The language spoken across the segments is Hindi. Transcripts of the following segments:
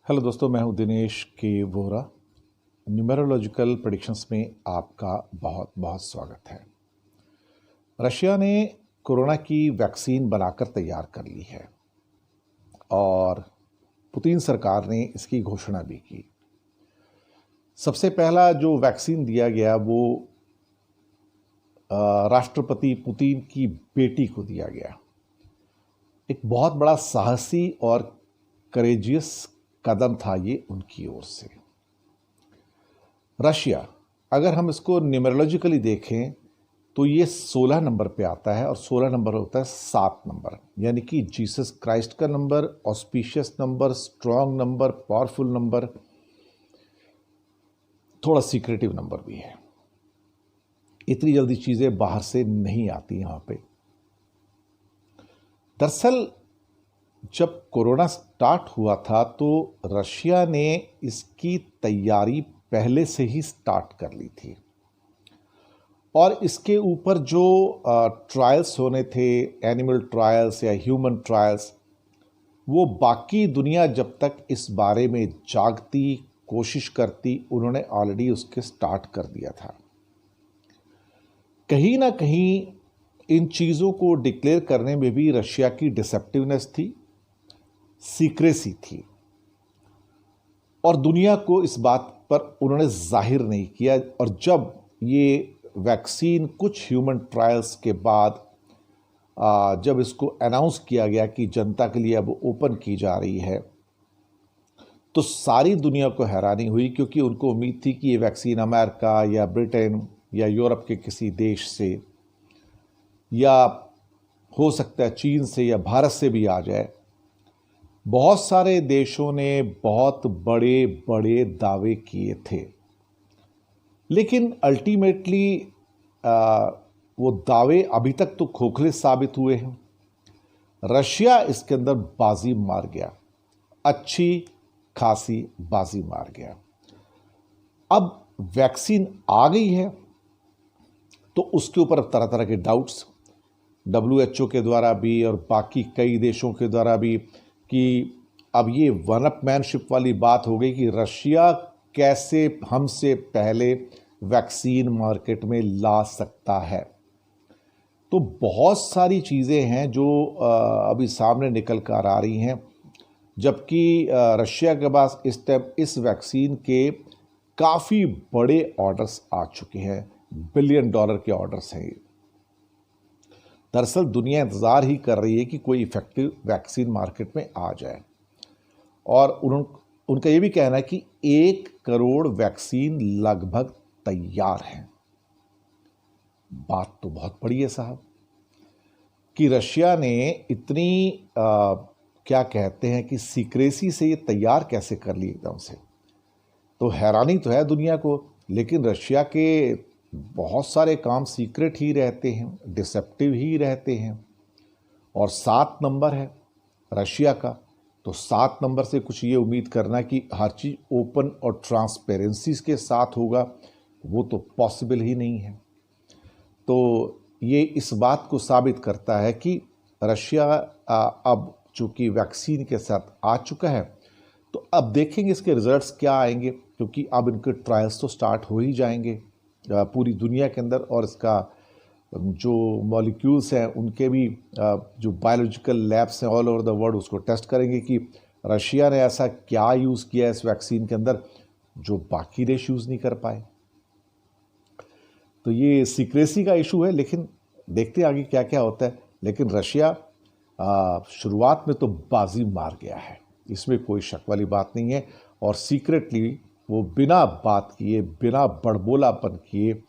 हेलो दोस्तों, मैं हूं दिनेश के वोरा। न्यूमेरोलॉजिकल प्रेडिक्शंस में आपका बहुत बहुत स्वागत है। रशिया ने कोरोना की वैक्सीन बनाकर तैयार कर ली है और पुतिन सरकार ने इसकी घोषणा भी की। सबसे पहला जो वैक्सीन दिया गया वो राष्ट्रपति पुतिन की बेटी को दिया गया। एक बहुत बड़ा साहसी और करेजियस कदम था ये उनकी ओर से। रशिया, अगर हम इसको न्यूमेरोलॉजिकली देखें तो ये 16 नंबर पे आता है और 16 नंबर होता है 7 नंबर, यानी कि जीसस क्राइस्ट का number, auspicious number, strong number, powerful number, थोड़ा सीक्रेटिव नंबर भी है। इतनी जल्दी चीजें बाहर से नहीं आती यहां पे। दरअसल जब कोरोना स्टार्ट हुआ था तो रशिया ने इसकी तैयारी पहले से ही स्टार्ट कर ली थी और इसके ऊपर जो ट्रायल्स होने थे, एनिमल ट्रायल्स या ह्यूमन ट्रायल्स, वो बाकी दुनिया जब तक इस बारे में जागती, कोशिश करती, उन्होंने ऑलरेडी उसके स्टार्ट कर दिया था। कहीं ना कहीं इन चीज़ों को डिक्लेयर करने में भी रशिया की डिसेप्टिवनेस थी, सीक्रेसी थी और दुनिया को इस बात पर उन्होंने जाहिर नहीं किया। और जब ये वैक्सीन कुछ ह्यूमन ट्रायल्स के बाद जब इसको अनाउंस किया गया कि जनता के लिए अब ओपन की जा रही है, तो सारी दुनिया को हैरानी हुई, क्योंकि उनको उम्मीद थी कि ये वैक्सीन अमेरिका या ब्रिटेन या यूरोप के किसी देश से या हो सकता है चीन से या भारत से भी आ जाए। बहुत सारे देशों ने बहुत बड़े बड़े दावे किए थे, लेकिन अल्टीमेटली वो दावे अभी तक तो खोखले साबित हुए हैं। रशिया इसके अंदर बाजी मार गया, अच्छी खासी बाजी मार गया। अब वैक्सीन आ गई है तो उसके ऊपर अब तरह तरह के डाउट्स WHO के द्वारा भी और बाकी कई देशों के द्वारा भी, कि अब ये वन अप मैनशिप वाली बात हो गई कि रशिया कैसे हमसे पहले वैक्सीन मार्केट में ला सकता है। तो बहुत सारी चीज़ें हैं जो अभी सामने निकल कर आ रही हैं, जबकि रशिया के पास इस टाइम इस वैक्सीन के काफ़ी बड़े ऑर्डर्स आ चुके हैं, $1 बिलियन के ऑर्डर्स हैं। दरअसल दुनिया इंतज़ार ही कर रही है कि कोई इफेक्टिव वैक्सीन मार्केट में आ जाए और उनका ये भी कहना है कि 1 करोड़ वैक्सीन लगभग तैयार हैं। बात तो बहुत बड़ी है साहब, कि रशिया ने इतनी क्या कहते हैं कि सीक्रेसी से ये तैयार कैसे कर ली एकदम से। तो हैरानी तो है दुनिया को, लेकिन रशिया के बहुत सारे काम सीक्रेट ही रहते हैं, डिसेप्टिव ही रहते हैं। और 7 नंबर है रशिया का, तो 7 नंबर से कुछ ये उम्मीद करना कि हर चीज़ ओपन और ट्रांसपेरेंसी के साथ होगा, वो तो पॉसिबल ही नहीं है। तो ये इस बात को साबित करता है कि रशिया अब चूँकि वैक्सीन के साथ आ चुका है, तो अब देखेंगे इसके रिजल्ट्स क्या आएंगे, क्योंकि अब इनके ट्रायल्स तो स्टार्ट हो ही जाएंगे पूरी दुनिया के अंदर, और इसका जो मॉलिक्यूल्स हैं उनके भी जो बायोलॉजिकल लैब्स हैं ऑल ओवर द वर्ल्ड उसको टेस्ट करेंगे कि रशिया ने ऐसा क्या यूज़ किया है इस वैक्सीन के अंदर जो बाकी देश यूज़ नहीं कर पाए। तो ये सीक्रेसी का इशू है, लेकिन देखते हैं आगे क्या क्या होता है। लेकिन रशिया शुरुआत में तो बाजी मार गया है, इसमें कोई शक वाली बात नहीं है। और सीक्रेटली वो बिना बात किए, बिना बड़बोलापन किए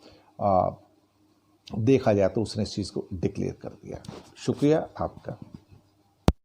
देखा जाए तो उसने इस चीज़ को डिक्लेयर कर दिया। शुक्रिया आपका।